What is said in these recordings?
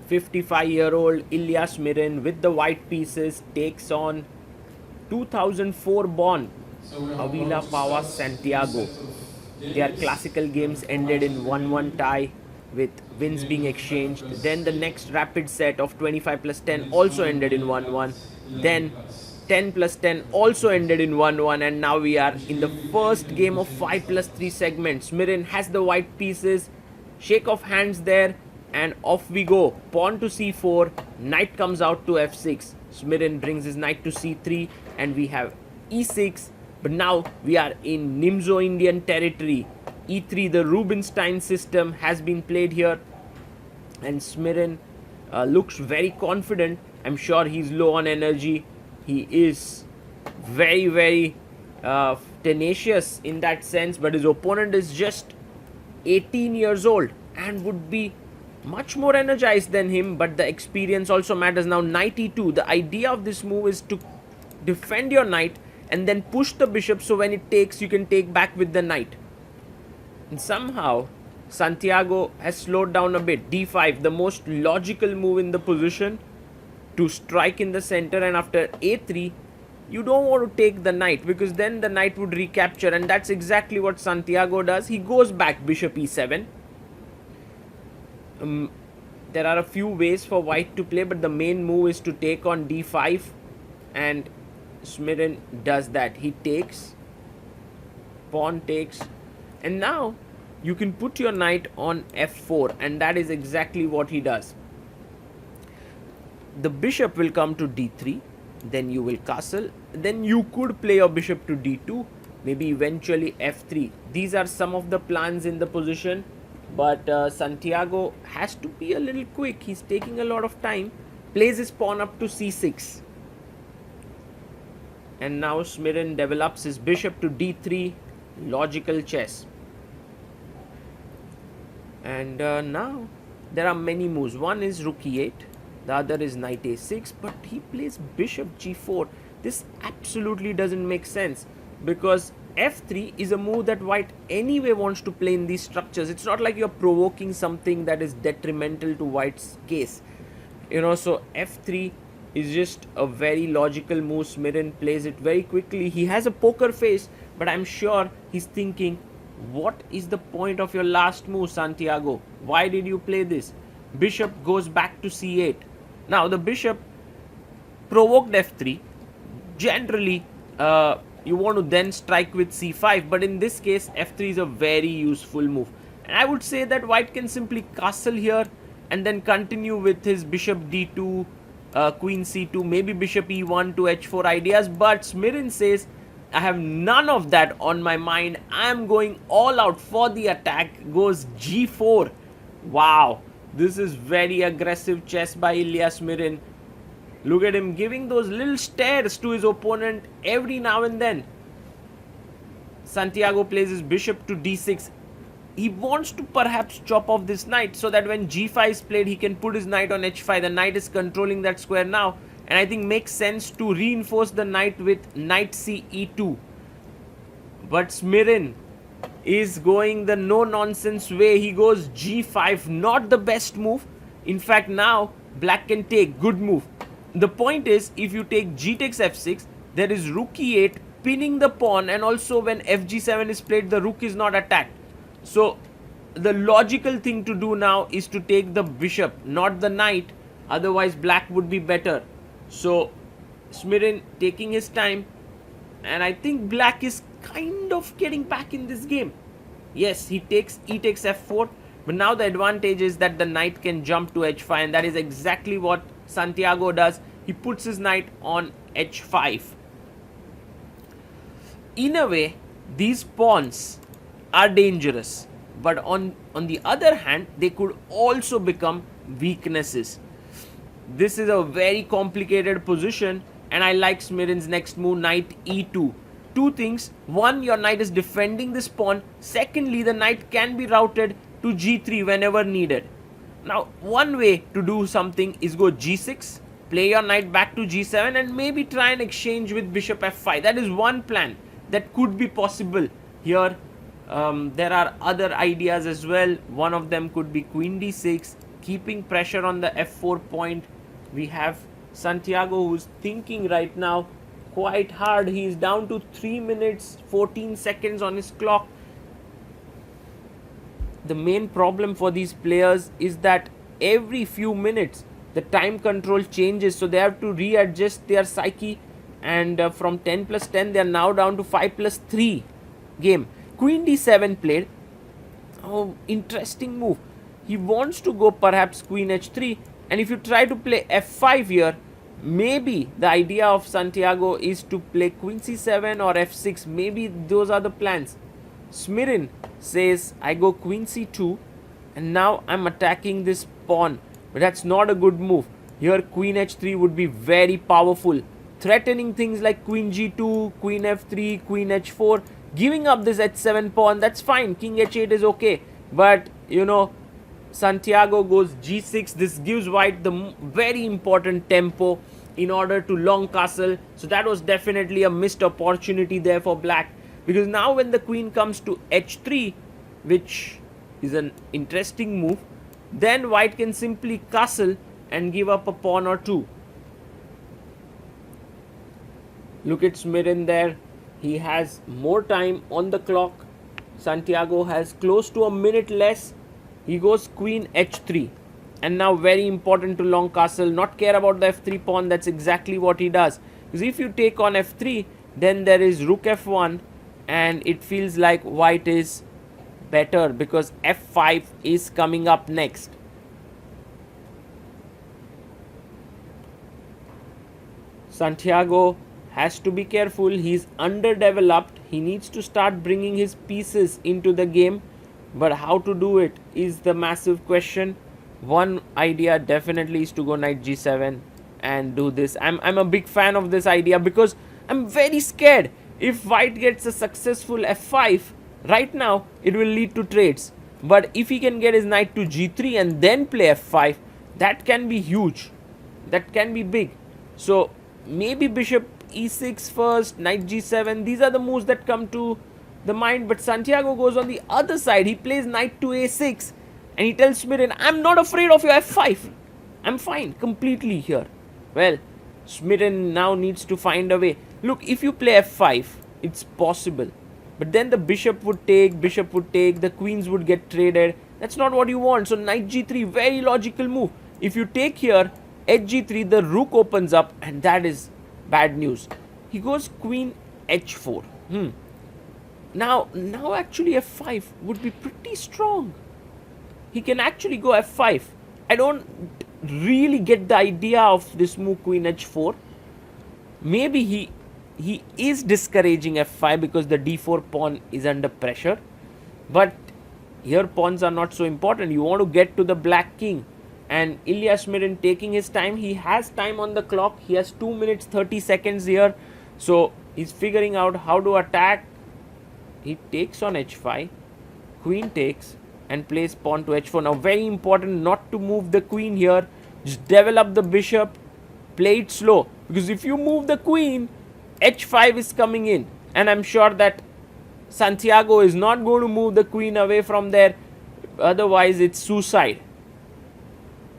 55-year-old Ilya Smirin with the white pieces takes on 2004 born Avila Pavas Santiago. Their classical games ended in 1-1 tie with wins being exchanged. Then the next rapid set of 25 plus 10 also ended in 1-1. Then 10 plus 10 also ended in 1-1, and now we are in the first game of 5 plus 3 segments. Smirin has the white pieces, shake of hands there, and off we go. Pawn to c4, knight comes out to f6. Smirin brings his knight to c3, and we have e6. But now we are in Nimzo Indian territory. e3, the Rubinstein system has been played here, and Smirin looks very confident. I'm sure he's low on energy. He is very tenacious in that sense, but his opponent is just 18 years old and would be much more energized than him, but the experience also matters. Now knight e2, the idea of this move is to defend your knight and then push the bishop, so when it takes, you can take back with the knight. And somehow Santiago has slowed down a bit. d5, the most logical move in the position, to strike in the center, and after a3 you don't want to take the knight because then the knight would recapture, and that's exactly what Santiago does. He goes back bishop e7. There are a few ways for white to play, but the main move is to take on d5, and Smirin does that. He takes, pawn takes, and now you can put your knight on f4, and that is exactly what he does. The bishop will come to d3, then you will castle, then you could play your bishop to d2, maybe eventually f3. These are some of the plans in the position, but Santiago has to be a little quick. He's taking a lot of time, plays his pawn up to c6, and now Smirin develops his bishop to d3, logical chess. And now there are many moves. One is rook e8, the other is knight a6, but he plays bishop g4. This absolutely doesn't make sense because f3 is a move that white anyway wants to play in these structures. It's not like you're provoking something that is detrimental to white's case, you know. So f3 is just a very logical move. Smirin plays it very quickly. He has a poker face, but I'm sure he's thinking, what is the point of your last move, Santiago? Why did you play this? Bishop goes back to c8. Now the bishop provoked f3. Generally you want to then strike with c5, but in this case f3 is a very useful move, and I would say that white can simply castle here and then continue with his bishop d2, queen c2, maybe bishop e1 to h4 ideas. But Smirin says, I have none of that on my mind. I am going all out for the attack. Goes g4. Wow, this is very aggressive chess by Ilya Smirin. Look at him giving those little stares to his opponent every now and then. Santiago plays his bishop to d6. He wants to perhaps chop off this knight so that when g5 is played, he can put his knight on h5. The knight is controlling that square now, and I think makes sense to reinforce the knight with knight c e2. But Smirin is going the no-nonsense way. He goes g5, not the best move. In fact, now black can take, good move. The point is, if you take g takes f6, there is rook e8 pinning the pawn, and also when fg7 is played, the rook is not attacked. So the logical thing to do now is to take the bishop, not the knight. Otherwise black would be better. So Smirin taking his time, and I think black is kind of getting back in this game. Yes, he takes e takes f4, but now the advantage is that the knight can jump to h5, and that is exactly what Santiago does. He puts his knight on h5. In a way, these pawns are dangerous, but on the other hand, they could also become weaknesses. This is a very complicated position, and I like Smirin's next move, knight e2. Two things: one, your knight is defending this pawn. Secondly, the knight can be routed to g3 whenever needed. Now, one way to do something is go g6, play your knight back to g7, and maybe try and exchange with bishop f5. That is one plan that could be possible here. There are other ideas as well. One of them could be queen d6, keeping pressure on the f4 point. We have Santiago, who's thinking right now quite hard. He's down to 3 minutes 14 seconds on his clock. The main problem for these players is that every few minutes the time control changes, so they have to readjust their psyche, and from 10 plus 10 they are now down to 5 plus 3 game. Queen d7 played. Oh, interesting move. He wants to go perhaps queen h3, and if you try to play f5 here, maybe the idea of Santiago is to play queen c7 or f6. Maybe those are the plans. Smirin says I go queen c2, and now I'm attacking this pawn, but that's not a good move. Here queen h3 would be very powerful, threatening things like queen g2, queen f3, queen h4, giving up this h7 pawn. That's fine. King h8 is okay, but you know, Santiago goes g6. This gives white the very important tempo in order to long castle. So that was definitely a missed opportunity there for black, because now when the queen comes to h3, which is an interesting move, then white can simply castle and give up a pawn or two. Look at Smirin there. He has more time on the clock. Santiago has close to a minute less. He goes queen h3, and now very important to long castle, not care about the f3 pawn. That's exactly what he does, because if you take on f3, then there is rook f1, and it feels like white is better because f5 is coming up next. Santiago has to be careful. He's underdeveloped. He needs to start bringing his pieces into the game, but how to do it is the massive question. One idea definitely is to go knight g7 and do this. I'm a big fan of this idea, because I'm very scared if white gets a successful f5 right now, it will lead to trades. But if he can get his knight to g3 and then play f5, that can be huge, that can be big. So maybe bishop e6 first, knight g7. These are the moves that come to the mind. But Santiago goes on the other side. He plays knight to a6, and he tells Smirin, I'm not afraid of your f5. I'm fine completely here. Well, Smirin now needs to find a way. Look, if you play f5, it's possible, but then the bishop would take, the queens would get traded. That's not what you want. So knight g3, very logical move. If you take here, hg3, the rook opens up, and that is bad news. He goes queen h4. Now actually f5 would be pretty strong. He can actually go f5. I don't really get the idea of this move queen h4. Maybe he is discouraging f5 because the d4 pawn is under pressure. But here pawns are not so important. You want to get to the black king. And Ilya Smirin taking his time. He has time on the clock. He has 2 minutes 30 seconds here. So he's figuring out how to attack. He takes on h5. Queen takes and plays pawn to h4. Now very important not to move the queen here. Just develop the bishop. Play it slow. Because if you move the queen, h5 is coming in. And I'm sure that Santiago is not going to move the queen away from there. Otherwise it's suicide.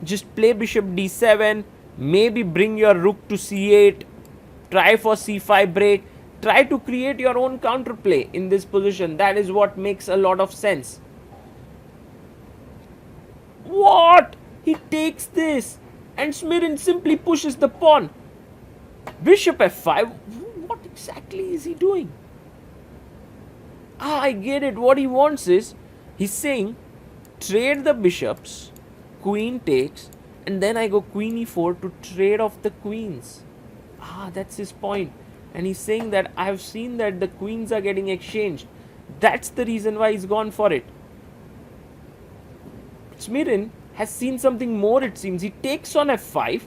Just play bishop d7. Maybe bring your rook to c8. Try for c5 break. Try to create your own counterplay in this position. That is what makes a lot of sense. What? He takes this, and Smirin simply pushes the pawn. Bishop f5. What exactly is he doing? I get it. What he wants is, he's saying, trade the bishops, queen takes, and then I go queen e4 to trade off the queens. That's his point. And he's saying that I have seen that the queens are getting exchanged. That's the reason why he's gone for it. Smirin has seen something more, it seems. He takes on f5.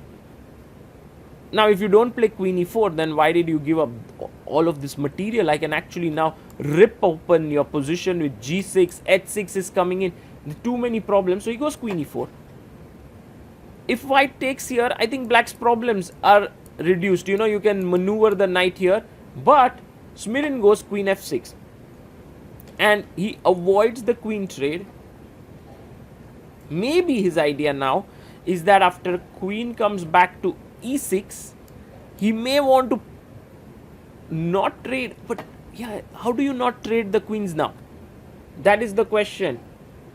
Now, if you don't play queen e4, then why did you give up all of this material? I can actually now rip open your position with g6. h6 is coming in. Too many problems. So he goes queen e4. If white takes here, I think black's problems are reduced. You know, you can maneuver the knight here. But Smirin goes queen f6. And he avoids the queen trade. maybe his idea now is that after queen comes back to e6, he may want to not trade. But yeah, how do you not trade the queens now? That is the question.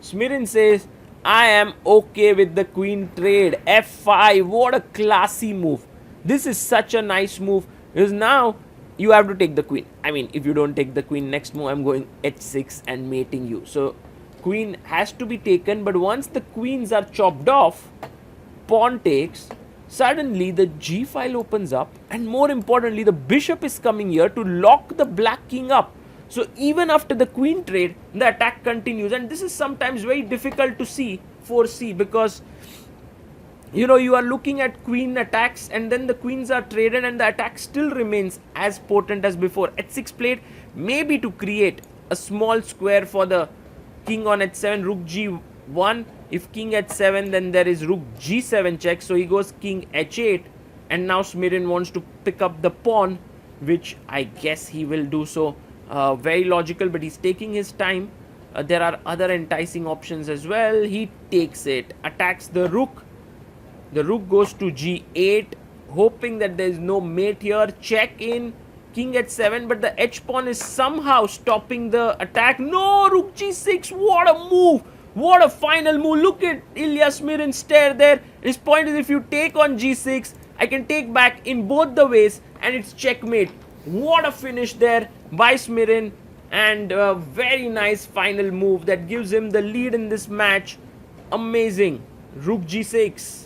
Smirin says, I am okay with the queen trade. f5. What a classy move. This is such a nice move. Because now you have to take the queen. I mean, if you don't take the queen, next move I'm going h6 and mating you. So queen has to be taken. But once the queens are chopped off, pawn takes, suddenly the g file opens up. And more importantly, the bishop is coming here to lock the black king up. So even after the queen trade, the attack continues. And this is sometimes very difficult to foresee, because you are looking at queen attacks and then the queens are traded and the attack still remains as potent as before. h6 played maybe to create a small square for the king on h7, rook g1. If king h7, then there is rook g7 check. So he goes king h8, and now Smirin wants to pick up the pawn, which I guess he will do so. Very logical, but he's taking his time. There are other enticing options as well. He takes it, attacks the rook. The rook goes to g8, hoping that there is no mate here. Check in, king h7, but the h pawn is somehow stopping the attack. No, rook g6. What a move! What a final move. Look at Ilya Smirin stare there. His point is, if you take on g6, I can take back in both the ways, and it's checkmate. What a finish there by Smirin, and a very nice final move that gives him the lead in this match. Amazing. Rook g6.